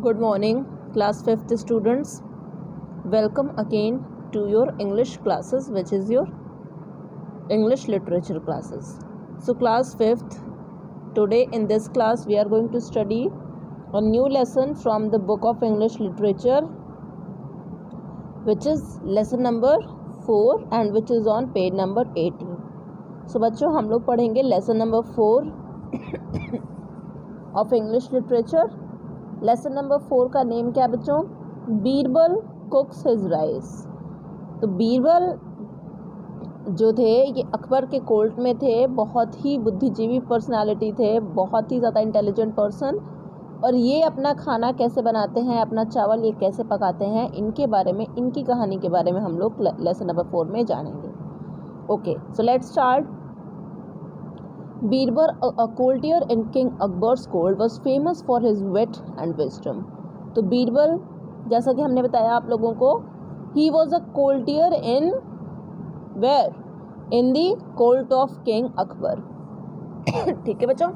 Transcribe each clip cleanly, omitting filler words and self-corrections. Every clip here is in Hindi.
Good morning, class 5th students. Welcome again to your English classes, which is your English literature classes. So, class 5th, today in this class, we are going to study a new lesson from the book of English literature, which is lesson number 4 and which is on page number 18. So, बच्चों हम लोग पढ़ेंगे lesson number 4 of English literature. Lesson number 4 का नेम क्या है बच्चों? Birbal कुक्स his rice. तो बीरबल जो थे ये अकबर के कोर्ट में थे, बहुत ही बुद्धिजीवी पर्सनालिटी थे, बहुत ही ज़्यादा इंटेलिजेंट पर्सन. और ये अपना खाना कैसे बनाते हैं, अपना चावल ये कैसे पकाते हैं, इनके बारे में, इनकी कहानी के बारे में हम लोग लेसन नंबर 4 में जानेंगे. Okay, so let's start. Birbal, a courtier in King Akbar's court, was famous for his wit and wisdom. तो बीरबल, जैसा कि हमने बताया आप लोगों को, he was a courtier in where? In the court of King Akbar. ठीक है बच्चों.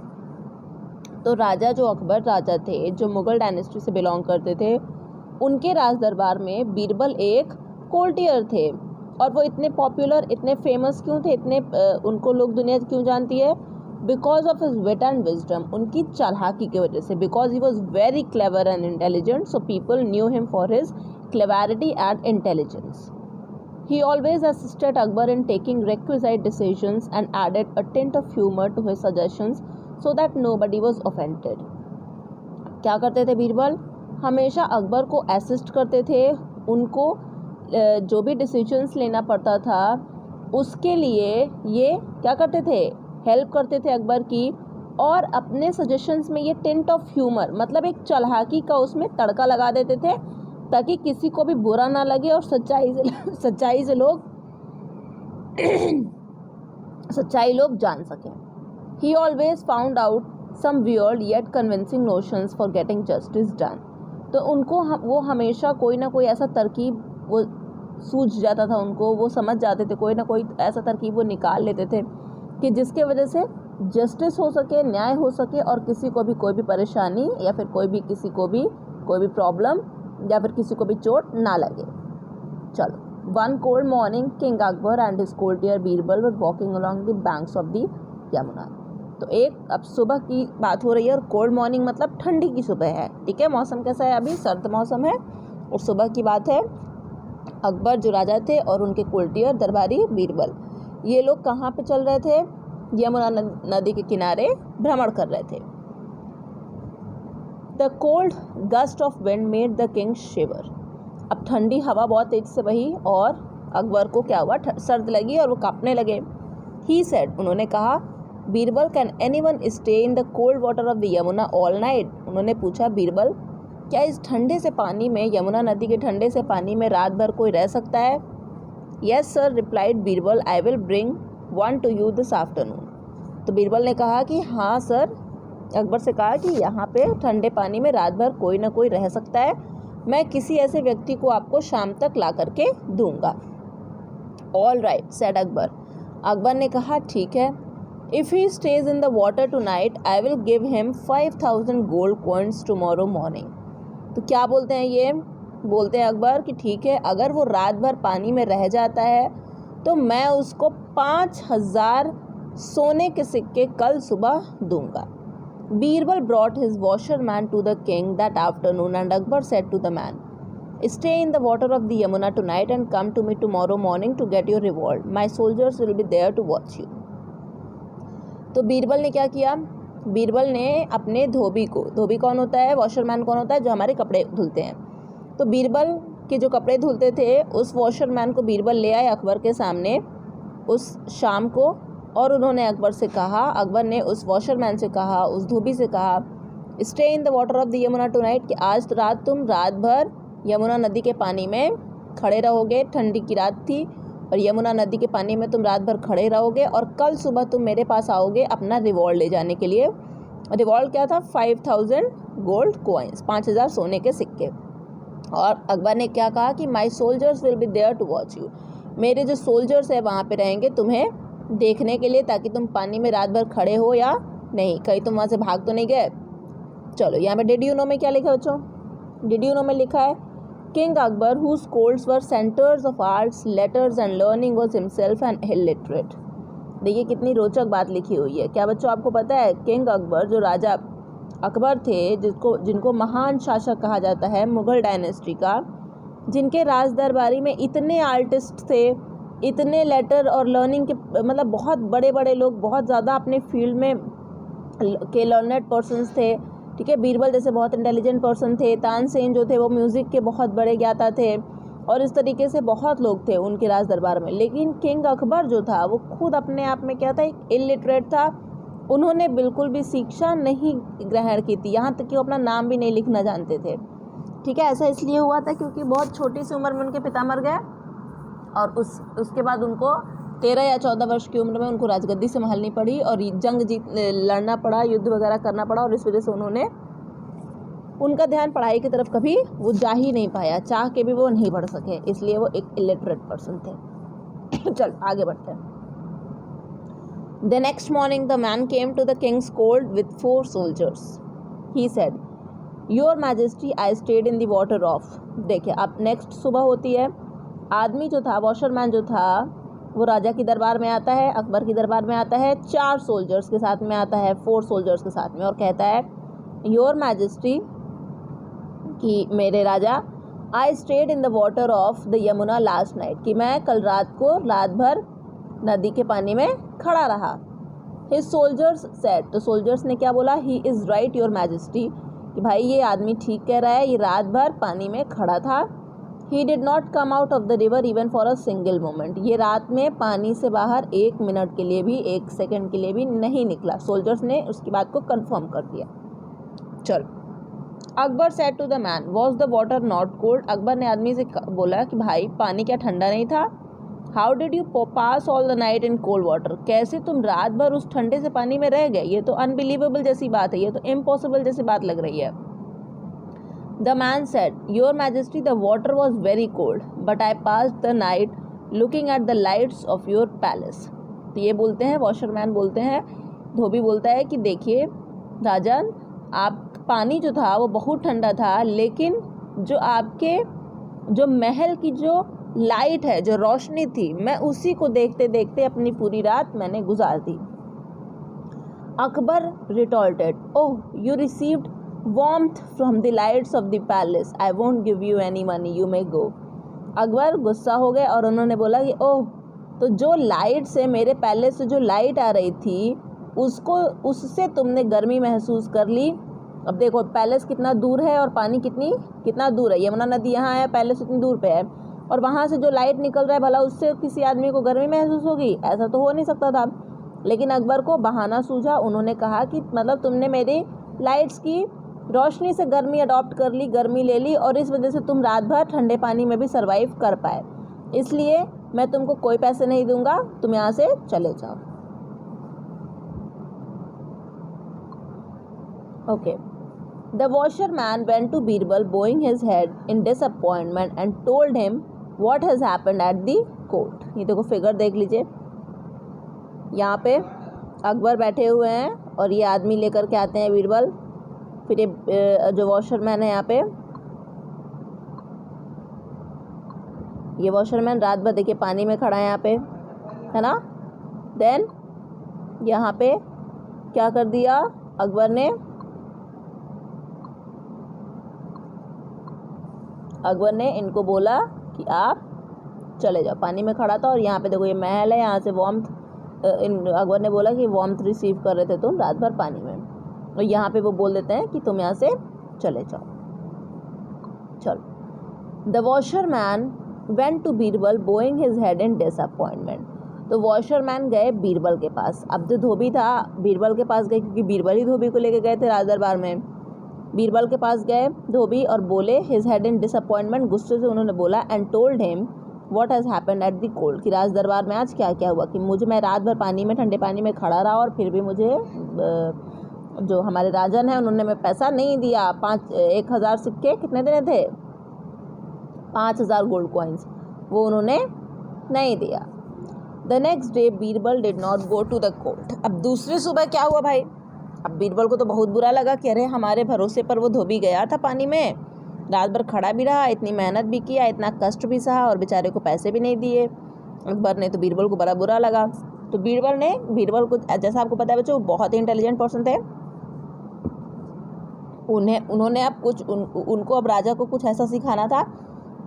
तो राजा जो अकबर राजा थे, जो मुगल डायनेस्टी से बिलोंग करते थे, उनके राज दरबार में बीरबल एक कोर्टियर थे. और वो इतने पॉपुलर, इतने फेमस क्यों थे, इतने उनको लोग दुनिया क्यों जानती है? Because of his wit and wisdom, उनकी चालाकी की वजह से. Because he was very clever and intelligent, so people knew him for his cleverity and intelligence. He always assisted Akbar in taking requisite decisions and added a tint of humor to his suggestions so that nobody was offended. क्या करते थे बीरबल? हमेशा अकबर को असिस्ट करते थे. उनको जो भी डिसीजंस लेना पड़ता था उसके लिए ये क्या करते थे? हेल्प करते थे अकबर की. और अपने सजेशंस में ये टिंट ऑफ ह्यूमर, मतलब एक चालाकी का उसमें तड़का लगा देते थे ताकि किसी को भी बुरा ना लगे और सच्चाई लोग जान सकें. He always found out some weird yet convincing notions for getting justice done. तो उनको वो हमेशा कोई ना कोई ऐसा तरकीब वो सूझ जाता था उनको, वो समझ जाते थे, कोई ना कोई ऐसा तरकीब वो निकाल लेते थे कि जिसके वजह से जस्टिस हो सके, न्याय हो सके और किसी को भी कोई भी परेशानी या फिर किसी को भी कोई भी प्रॉब्लम या फिर किसी को भी चोट ना लगे. चलो. One cold morning king Akbar and his courtier Birbal were walking along the banks of the Yamuna. तो एक अब सुबह की बात हो रही है और कोल्ड मॉर्निंग मतलब ठंडी की सुबह है. ठीक है, मौसम कैसा है? अभी सर्द मौसम है और सुबह की बात है. अकबर जो राजा थे और उनके कोर्टियर दरबारी बीरबल, ये लोग कहाँ पे चल रहे थे? यमुना नदी के किनारे भ्रमण कर रहे थे. The cold gust of wind made the king shiver. अब ठंडी हवा बहुत तेज से बही और अकबर को क्या हुआ? सर्द लगी और वो कांपने लगे. ही सेड, उन्होंने कहा, Birbal can anyone stay in the cold water of the Yamuna all night. उन्होंने पूछा, बीरबल क्या इस ठंडे से पानी में, यमुना नदी के ठंडे से पानी में रात भर कोई रह सकता है? Yes sir, replied Birbal, I will bring one two you this afternoon. तो बीरबल ने कहा कि हाँ सर, अकबर से कहा कि यहाँ पे ठंडे पानी में रात भर कोई ना कोई रह सकता है, मैं किसी ऐसे व्यक्ति को आपको शाम तक ला करके दूंगा. All right said Akbar. Akbar ने कहा ठीक है. If he stays in the water tonight I will give him 5000 gold coins tomorrow morning. तो क्या बोलते हैं ये? बोलते हैं अकबर कि ठीक है, अगर वो रात भर पानी में रह जाता है तो मैं उसको 5000 सोने के सिक्के कल सुबह दूंगा. Birbal brought his washerman to the king that afternoon and Akbar said to the man, stay in the water of the Yamuna tonight and come to me tomorrow morning to get your reward. My soldiers will be there to watch you. तो बीरबल ने क्या किया? बीरबल ने अपने धोबी को, धोबी कौन होता है? वॉशरमैन कौन होता है? जो हमारे कपड़े धुलते हैं. तो बीरबल के जो कपड़े धुलते थे उस वॉशरमैन को बीरबल ले आए अकबर के सामने उस शाम को. और उन्होंने अकबर से कहा, अकबर ने उस वॉशरमैन से कहा, उस धोबी से कहा, stay in the water of the Yamuna tonight, कि आज रात तुम रात भर यमुना नदी के पानी में खड़े रहोगे. ठंडी की रात थी और यमुना नदी के पानी में तुम रात भर खड़े रहोगे और कल सुबह तुम मेरे पास आओगे अपना रिवॉर्ड ले जाने के लिए. रिवॉर्ड क्या था? 5000 गोल्ड कॉइन्स, 5000 सोने के सिक्के. और अकबर ने क्या कहा कि my soldiers will be there to watch you, मेरे जो सोल्जर्स है वहाँ पे रहेंगे तुम्हें देखने के लिए, ताकि तुम पानी में रात भर खड़े हो या नहीं, कहीं तुम वहाँ से भाग तो नहीं गए. चलो यहाँ पे डिड यू नो में क्या लिखा बच्चों? डिड यू नो में लिखा है king Akbar whose schools were centres of arts letters and learning was himself an illiterate. देखिए कितनी रोचक बात लिखी हुई है। क्या बच्चों आपको पता है किंग अकबर जो राजा अकबर थे, जिनको महान शासक कहा जाता है मुग़ल डायनेस्टी का, जिनके राज दरबारी में इतने आर्टिस्ट थे, इतने लेटर और लर्निंग के मतलब बहुत बड़े बड़े लोग, बहुत ज़्यादा अपने फील्ड में के लर्नेड पर्सन्स थे, ठीक है। बीरबल जैसे बहुत इंटेलिजेंट पर्सन थे, तानसेन जो थे वो म्यूज़िक के बहुत बड़े ज्ञाता थे, और इस तरीके से बहुत लोग थे उनके राज दरबार में। लेकिन किंग अकबर जो था वो खुद अपने आप में क्या था, एक इलिटरेट था। उन्होंने बिल्कुल भी शिक्षा नहीं ग्रहण की थी, यहाँ तक कि वो अपना नाम भी नहीं लिखना जानते थे, ठीक है। ऐसा इसलिए हुआ था क्योंकि बहुत छोटी सी उम्र में उनके पिता मर गए, और उसके बाद उनको 13 या 14 वर्ष की उम्र में उनको राजगद्दी संभालनी पड़ी और जंग लड़ना पड़ा, युद्ध वगैरह करना पड़ा, और इस वजह से उनका ध्यान पढ़ाई की तरफ कभी वो जा ही नहीं पाया, चाह के भी वो नहीं बढ़ सके, इसलिए वो एक इलिटरेट पर्सन थे। चल आगे बढ़ते हैं। The next morning the man came to the king's court with 4 soldiers. He said, Your Majesty, I stayed in the water of. देखिए अब नेक्स्ट सुबह होती है, आदमी जो था वॉशरमैन जो था वो राजा की दरबार में आता है, अकबर की दरबार में आता है, 4 सोल्जर्स के साथ में आता है, 4 सोल्जर्स के साथ में, और कहता है योर मैजेस्टी कि मेरे राजा, I stayed in the water of the Yamuna last night, कि मैं कल रात को रात भर नदी के पानी में खड़ा रहा। हिज सोल्जर्स सेड, तो सोल्जर्स ने क्या बोला, he is right your majesty, कि भाई ये आदमी ठीक कह रहा है, ये रात भर पानी में खड़ा था। He did not come out of the river even for a single moment, ये रात में पानी से बाहर 1 मिनट के लिए भी, 1 सेकेंड के लिए भी नहीं निकला। सोल्जर्स ने उसकी बात को कंफर्म कर दिया। चल Akbar said to the man, was the water not cold, Akbar ने आदमी से बोला कि भाई पानी क्या ठंडा नहीं था। How did you pass all the night in cold water, कैसे तुम रात भर उस ठंडे से पानी में रह गए, ये तो अनबिलीवेबल जैसी बात है, ये तो इम्पॉसिबल जैसी बात लग रही है। The man said, your majesty the water was very cold but I passed the night looking at the lights of your palace. तो ये बोलते हैं, वॉशरमैन बोलते हैं, धोबी बोलता है कि देखिए राजन, आप पानी जो था वो बहुत ठंडा था, लेकिन जो आपके जो महल की जो लाइट है, जो रोशनी थी, मैं उसी को देखते देखते अपनी पूरी रात मैंने गुजार दी। Akbar retorted, oh you received warmth from the lights of the palace, I won't give you any money, you may go. Akbar गुस्सा हो गए और उन्होंने बोला कि ओह, तो जो लाइट से, मेरे पैलेस से जो लाइट आ रही थी उससे तुमने गर्मी महसूस कर ली। अब देखो पैलेस कितना दूर है और पानी कितना दूर है, यमुना नदी यहाँ है, पैलेस इतनी दूर पे है, और वहाँ से जो लाइट निकल रहा है भला उससे किसी आदमी को गर्मी महसूस होगी, ऐसा तो हो नहीं सकता था। लेकिन अकबर को बहाना सूझा, उन्होंने कहा कि मतलब तुमने मेरी लाइट्स की रोशनी से गर्मी अडॉप्ट कर ली, गर्मी ले ली, और इस वजह से तुम रात भर ठंडे पानी में भी सर्वाइव कर पाए, इसलिए मैं तुमको कोई पैसे नहीं दूंगा, तुम यहाँ से चले जाओ। Okay. The washerman went to Birbal, bowing his head in disappointment, and told him what has happened at the court. ये देखो फिगर देख लीजिए, यहाँ पे अकबर बैठे हुए हैं और ये आदमी लेकर के आते हैं बीरबल, फिर ये जो वॉशरमैन है यहाँ पे, ये वॉशरमैन रात भर देखिए पानी में खड़ा है यहाँ पे, है ना। देन यहाँ पे क्या कर दिया अकबर ने इनको बोला कि आप चले जाओ, पानी में खड़ा था और यहाँ पे देखो ये महल है, यहाँ से वार्मथ, अकबर ने बोला कि वार्मथ रिसीव कर रहे थे तुम रात भर पानी में, और यहाँ पे वो बोल देते हैं कि तुम यहाँ से चले जाओ। चलो। The washerman went to Birbal bowing his head in disappointment, तो वॉशरमैन गए बीरबल के पास। अब जो धोबी था बीरबल के पास गए, क्योंकि बीरबल ही धोबी को लेके गए थे राज दरबार में। बीरबल के पास गए धोबी और बोले हिज हेड इन डिसअपॉइंटमेंट, गुस्से से उन्होंने बोला, and told him what has happened at the court, कि राज दरबार में आज क्या क्या हुआ, कि मैं रात भर पानी में, ठंडे पानी में खड़ा रहा और फिर भी मुझे जो हमारे राजन है उन्होंने मैं पैसा नहीं दिया, 1,000 सिक्के कितने देने थे, 5,000 गोल्ड कॉइन्स, वो उन्होंने नहीं दिया। The next day Birbal did not go to the court. अब दूसरी सुबह क्या हुआ भाई, अब बीरबल को तो बहुत बुरा लगा कि अरे हमारे भरोसे पर वो धोबी गया था पानी में रात भर खड़ा भी रहा, इतनी मेहनत भी किया, इतना कष्ट भी सहा और बेचारे को पैसे भी नहीं दिए अकबर ने। तो बीरबल को बड़ा बुरा लगा। तो बीरबल को, जैसा आपको पता है बच्चों, वो बहुत ही इंटेलिजेंट पर्सन थे। उन्होंने अब उनको अब राजा को कुछ ऐसा सिखाना था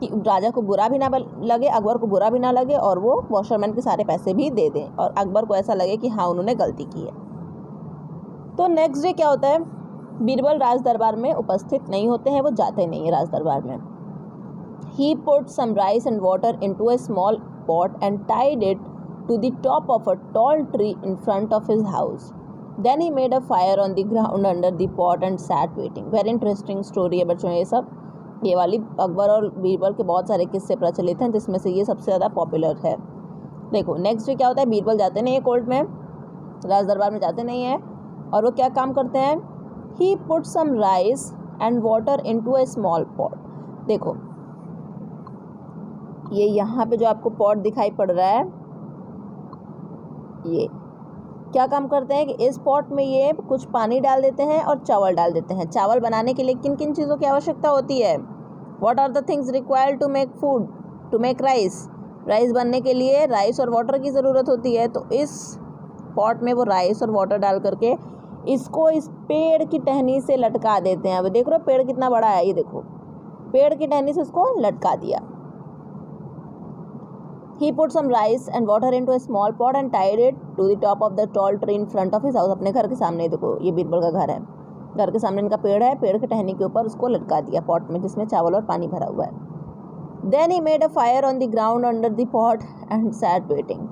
कि राजा को बुरा भी ना लगे, अकबर को बुरा भी ना लगे और वो वॉशरमैन के सारे पैसे भी दे दें और अकबर को ऐसा लगे कि हाँ उन्होंने गलती की है। तो नेक्स्ट डे क्या होता है, बीरबल राज दरबार में उपस्थित नहीं होते हैं, वो जाते नहीं है राज दरबार में। He put some rice and water into a small pot and tied it to the top of a tall tree in front of his house. Then he made a fire on the ground under the pot and sat waiting. Very interesting story है बच्चों ये वाली अकबर और बीरबल के बहुत सारे किस्से प्रचलित हैं जिसमें से ये सबसे ज़्यादा पॉपुलर है। देखो नेक्स्ट डे क्या होता है, बीरबल जाते नहीं है कोर्ट में, राज दरबार में जाते नहीं हैं और वो क्या काम करते हैं, He put some rice and water into a small pot. देखो ये यहाँ पे जो आपको पॉट दिखाई पड़ रहा है, ये क्या काम करते हैं कि इस पॉट में ये कुछ पानी डाल देते हैं और चावल डाल देते हैं। चावल बनाने के लिए किन किन चीज़ों की आवश्यकता होती है, what are the things required to make food, to make rice. Rice बनने के लिए राइस और वाटर की ज़रूरत होती है। तो इस पॉट में वो राइस और वाटर डाल करके इसको इस पेड़ की टहनी से लटका देते हैं। अब देख रहे हो पेड़ कितना बड़ा है, ये देखो पेड़ की टहनी से इसको लटका दिया। He put some rice and water into a small pot and tied it to the top of the tall tree in front of his house. अपने घर के सामने, देखो ये बीरबल का घर है, घर के सामने इनका पेड़ है, पेड़ के टहनी के ऊपर उसको लटका दिया पॉट में जिसमें चावल और पानी भरा हुआ है। Then he made a fire on the ground under the pot and sat waiting.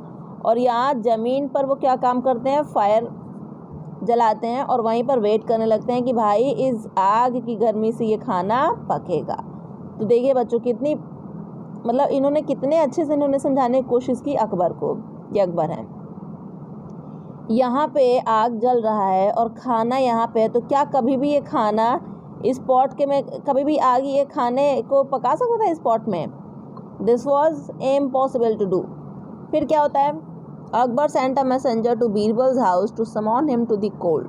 और यहाँ ज़मीन पर वो क्या काम करते हैं, फायर जलाते हैं और वहीं पर वेट करने लगते हैं कि भाई इस आग की गर्मी से ये खाना पकेगा। तो देखिए बच्चों कितनी मतलब इन्होंने कितने अच्छे से इन्होंने समझाने की कोशिश की अकबर को। ये अकबर है, यहाँ पे आग जल रहा है और खाना यहाँ पे है, तो क्या कभी भी ये खाना इस पॉट के में कभी भी आग ये खाने को पका सकता था इस पॉट में? This was impossible to do. फिर क्या होता है, Akbar sent a messenger to Birbal's house to summon him to the court.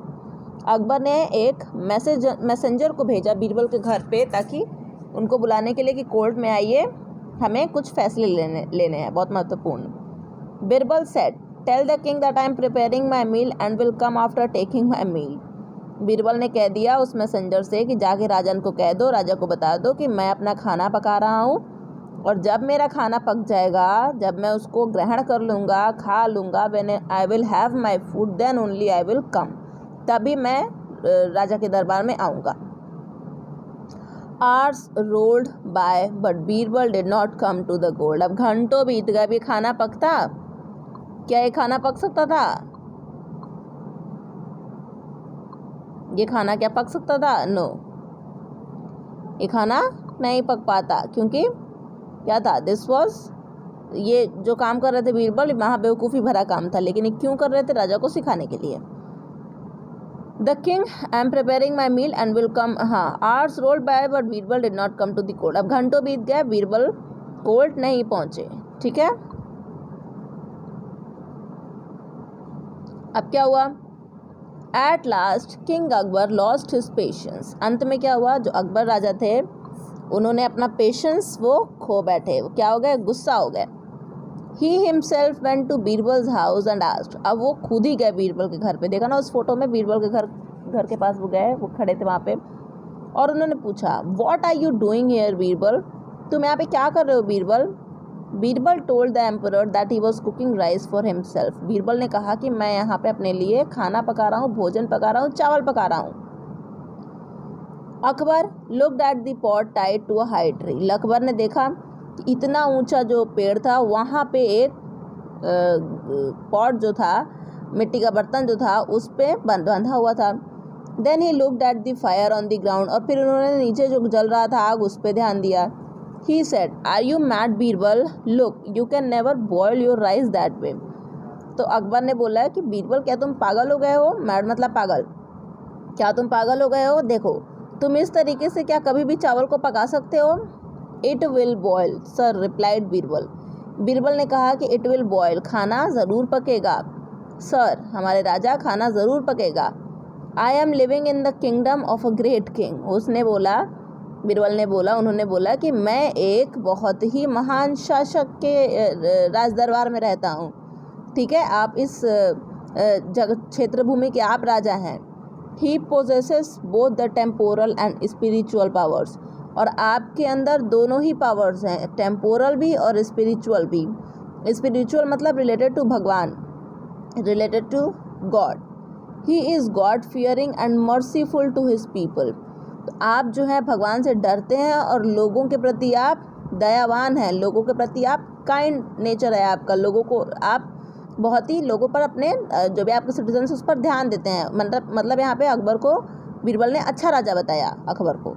Akbar ने एक मैसेंजर को भेजा बीरबल के घर पे ताकि उनको बुलाने के लिए कि कोर्ट में आइए, हमें कुछ फैसले लेने हैं बहुत महत्वपूर्ण। Birbal said, tell the king that I am preparing my meal and will come after taking my meal. Birbal ने कह दिया उस मैसेंजर से कि जाके राजन को कह दो, राजा को बता दो कि मैं अपना खाना पका रहा हूँ और जब मेरा खाना पक जाएगा, जब मैं उसको ग्रहण कर लूँगा, खा लूँगा, when I will have my food then only I will come, तभी मैं राजा के दरबार में आऊँगा। Hours rolled by, but Birbal did not come to the goal. अब घंटों बीत गए, अब ये खाना पकता? क्या ये खाना पक सकता था? ये खाना क्या पक सकता था? नो, ये खाना नहीं पक पाता क्योंकि क्या था, दिस वॉज, ये जो काम कर रहे थे बीरबल वहाँ बेवकूफ़ी भरा काम था, लेकिन ये क्यों कर रहे थे, राजा को सिखाने के लिए। The king I am preparing my meal and will come, हाँ, hours rolled by but Birbal did not come to the court. अब घंटों बीत गए, बीरबल कोर्ट नहीं पहुंचे। ठीक है, अब क्या हुआ, at last king Akbar lost his patience. अंत में क्या हुआ, जो अकबर राजा थे उन्होंने अपना पेशेंस वो खो बैठे, वो क्या हो गए, गुस्सा हो गए। He himself went to Birbal's house and asked, अब वो खुद ही गए बीरबल के घर पे, देखा ना उस फोटो में बीरबल के घर के पास वो गए, वो खड़े थे वहाँ पे और उन्होंने पूछा, what are you doing here Birbal, तुम यहाँ पे क्या कर रहे हो Birbal. Birbal told the emperor that he was cooking rice for himself. Birbal ने कहा कि मैं यहाँ पे अपने लिए खाना पका रहा हूँ, भोजन पका रहा हूँ, चावल पका रहा हूँ। Akbar looked at the pot tied to a high tree. Akbar ने देखा इतना ऊंचा जो पेड़ था वहाँ पे एक पॉट जो था, मिट्टी का बर्तन जो था उस पे बंधा हुआ था। Then he looked at the fire on the ground, और फिर उन्होंने नीचे जो जल रहा था आग उस पे ध्यान दिया। He said, are you mad Birbal, look you can never boil your rice that way. तो अकबर ने बोला कि बीरबल क्या तुम पागल हो गए हो, मैड मतलब पागल, क्या तुम पागल हो गए हो, देखो तुम इस तरीके से क्या कभी भी चावल को पका सकते हो। It will boil sir, replied Birbal. Birbal ने कहा कि इट विल बॉयल, खाना ज़रूर पकेगा सर, हमारे राजा खाना ज़रूर पकेगा। I am living in the kingdom of a great king, उसने बोला उन्होंने बोला कि मैं एक बहुत ही महान शासक के राज दरबार में रहता हूँ, ठीक है, आप इस क्षेत्र भूमि के आप राजा हैं। He possesses both the temporal and spiritual powers, और आपके अंदर दोनों ही पावर्स हैं, टेम्पोरल भी और स्पिरिचुअल भी। स्पिरिचुअल मतलब रिलेटेड टू भगवान, related to God. He is God fearing and merciful to his people. तो आप जो है भगवान से डरते हैं और लोगों के प्रति आप दयावान हैं, लोगों के प्रति आप काइंड नेचर है आपका, लोगों को आप बहुत ही लोगों पर अपने जो भी आपके सिटीजन्स उस पर ध्यान देते हैं। मतलब यहाँ पे अकबर को बीरबल ने अच्छा राजा बताया अकबर को।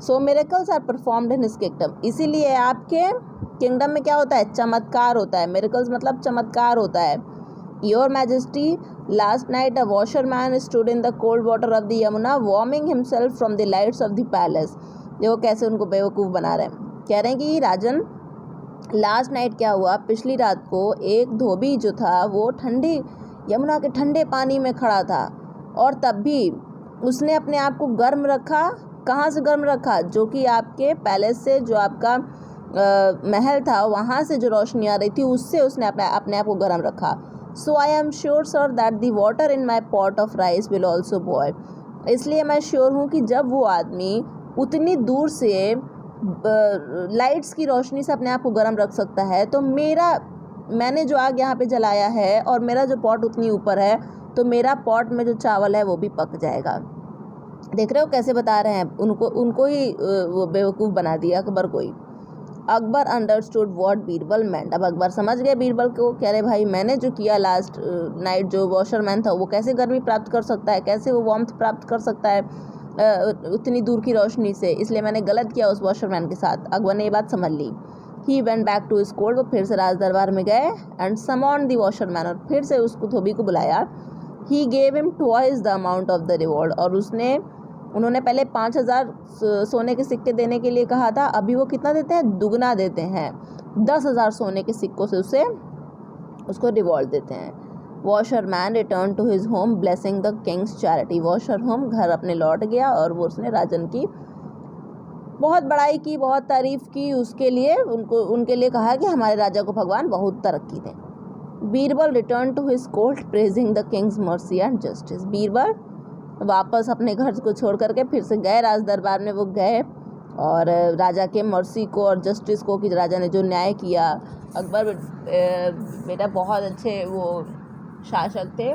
So miracles are performed in his kingdom, इसीलिए आपके किंगडम में क्या होता है, चमत्कार होता है। मिरेकल्स मतलब चमत्कार होता है। Your majesty, last night a washerman stood in the cold water of the Yamuna warming himself from the lights of the palace. देखो कैसे उनको बेवकूफ़ बना रहे हैं। कह रहे हैं कि राजन लास्ट नाइट क्या हुआ, पिछली रात को एक धोबी जो था वो ठंडी यमुना के ठंडे पानी में खड़ा था, और तब भी उसने अपने आप को गर्म रखा। कहाँ से गर्म रखा, जो कि आपके पैलेस से, जो आपका महल था वहाँ से जो रोशनी आ रही थी उससे उसने अपने आप को गर्म रखा। So I am sure sir that the water in my pot of rice will also boil. इसलिए मैं श्योर हूँ कि जब वो आदमी उतनी दूर से लाइट्स की रोशनी से अपने आप को गर्म रख सकता है, तो मैंने जो आग यहाँ पे जलाया है और मेरा जो पॉट उतनी ऊपर है, तो मेरा पॉट में जो चावल है वो भी पक जाएगा। देख रहे हो कैसे बता रहे हैं, उनको ही वो बेवकूफ़ बना दिया अकबर को ही। अकबर अंडरस्टूड व्हाट बीरबल मेंट। अब अकबर समझ गए बीरबल को, कह रहे भाई मैंने जो किया लास्ट नाइट, जो वॉशरमैन था वो कैसे गर्मी प्राप्त कर सकता है, कैसे वो वार्मथ प्राप्त कर सकता है उतनी दूर की रोशनी से, इसलिए मैंने गलत किया उस वॉशरमैन के साथ। अकबर ने ये बात समझ ली। He went back to his court, वो फिर से राज दरबार में गए एंड समॉन द वॉशरमैन, और फिर से उसको धोबी को बुलाया। He gave him twice the amount of the reward, और उन्होंने पहले 5,000 सोने के सिक्के देने के लिए कहा था, अभी वो कितना देते हैं, दुगना देते हैं, 10,000 सोने के सिक्कों से उसको रिवॉर्ड देते हैं। Washerman return to his home blessing the king's charity. Washer home घर अपने लौट गया और वो उसने राजन की बहुत बड़ाई की, बहुत तारीफ़ की, उसके लिए उनके लिए कहा कि हमारे राजा को भगवान बहुत तरक्की दें। Birbal return to his court praising the king's mercy and justice. Birbal वापस अपने घर को छोड़ करके फिर से गए राज दरबार में, वो गए और राजा के मर्सी को और जस्टिस को, कि राजा ने जो न्याय किया। अकबर बेटा बहुत अच्छे वो शासक थे,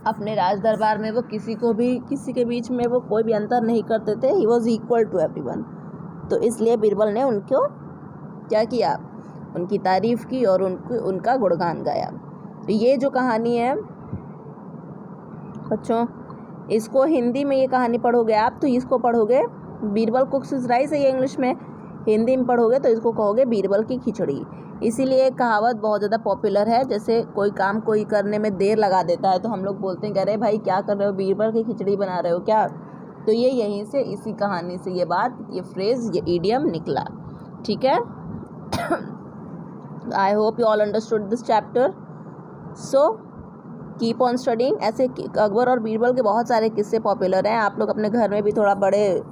अपने राज दरबार में वो किसी के बीच में वो कोई भी अंतर नहीं करते थे। He was equal to everyone. तो इसलिए बीरबल ने उनको क्या किया, उनकी तारीफ़ की और उनका गुणगान गाया। तो ये जो कहानी है बच्चों, इसको हिंदी में ये कहानी पढ़ोगे आप तो इसको पढ़ोगे बीरबल कुक्स हिज राइस है, ये इंग्लिश में, हिंदी में पढ़ोगे तो इसको कहोगे बीरबल की खिचड़ी। इसीलिए कहावत बहुत ज़्यादा पॉपुलर है, जैसे कोई काम कोई करने में देर लगा देता है तो हम लोग बोलते हैं कि अरे भाई क्या कर रहे हो, बीरबल की खिचड़ी बना रहे हो क्या। तो ये यहीं से, इसी कहानी से ये बात, ये फ्रेज़, ये ईडियम निकला, ठीक है। I hope you all understood this chapter. So keep on studying. ऐसे अकबर और बीरबल के बहुत सारे किस्से पॉपुलर हैं, आप लोग अपने घर में भी थोड़ा बड़े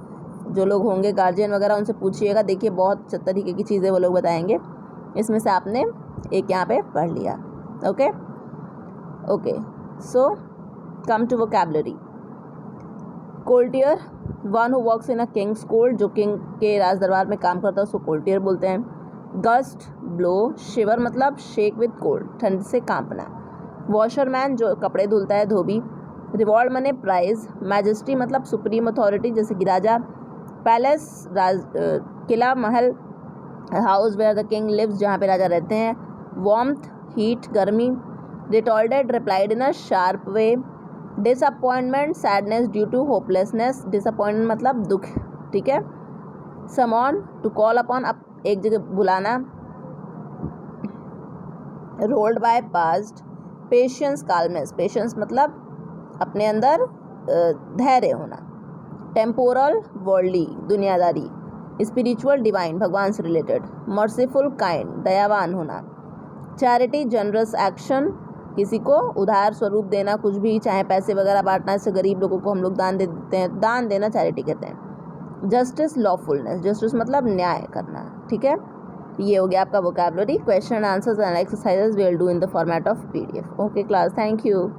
जो लोग होंगे गार्जियन वगैरह उनसे पूछिएगा, देखिए बहुत तरीके की चीज़ें वो लोग बताएंगे। इसमें से आपने एक यहाँ पे पढ़ लिया। Okay okay, so come to vocabulary. Courtier, one who works in a king's court, जो किंग के राज दरबार में काम करता है उसको कोल्टियर बोलते हैं। गस्ट, ब्लो, शिवर मतलब शेक विद कोल्ड, ठंड से कांपना। वॉशरमैन, जो कपड़े धुलता है, धोबी। रिवॉर्ड मने प्राइज। मैजेस्टी मतलब सुप्रीम अथॉरिटी, जैसे कि राजा। पैलेस, किला, महल। House where the king lives, जहाँ पे राजा रहते हैं। वार्मथ, हीट, गर्मी। Retorted, replied in a sharp way. Disappointment, sadness due to hopelessness. Disappointment मतलब दुख, ठीक है। समॉन, टू कॉल अपॉन, एक जगह बुलाना। Rolled bye, past. Patience, calmness, patience मतलब अपने अंदर धैर्य होना। टेम्पोरल, वर्ल्डली, दुनियादारी। स्पिरिचुअल, डिवाइन, भगवान से रिलेटेड। मर्सीफुल, काइंड, दयावान होना। चैरिटी, जनरस एक्शन, किसी को उधार स्वरूप देना, कुछ भी, चाहे पैसे वगैरह बांटना, जैसे गरीब लोगों को हम लोग दान दे देते हैं, दान देना चैरिटी कहते हैं। जस्टिस लॉफुलनेस, जस्टिस मतलब न्याय करना, ठीक है। ये हो गया आपका vocabulary. Question answers and exercises will do in the format of PDF। Okay class, thank you.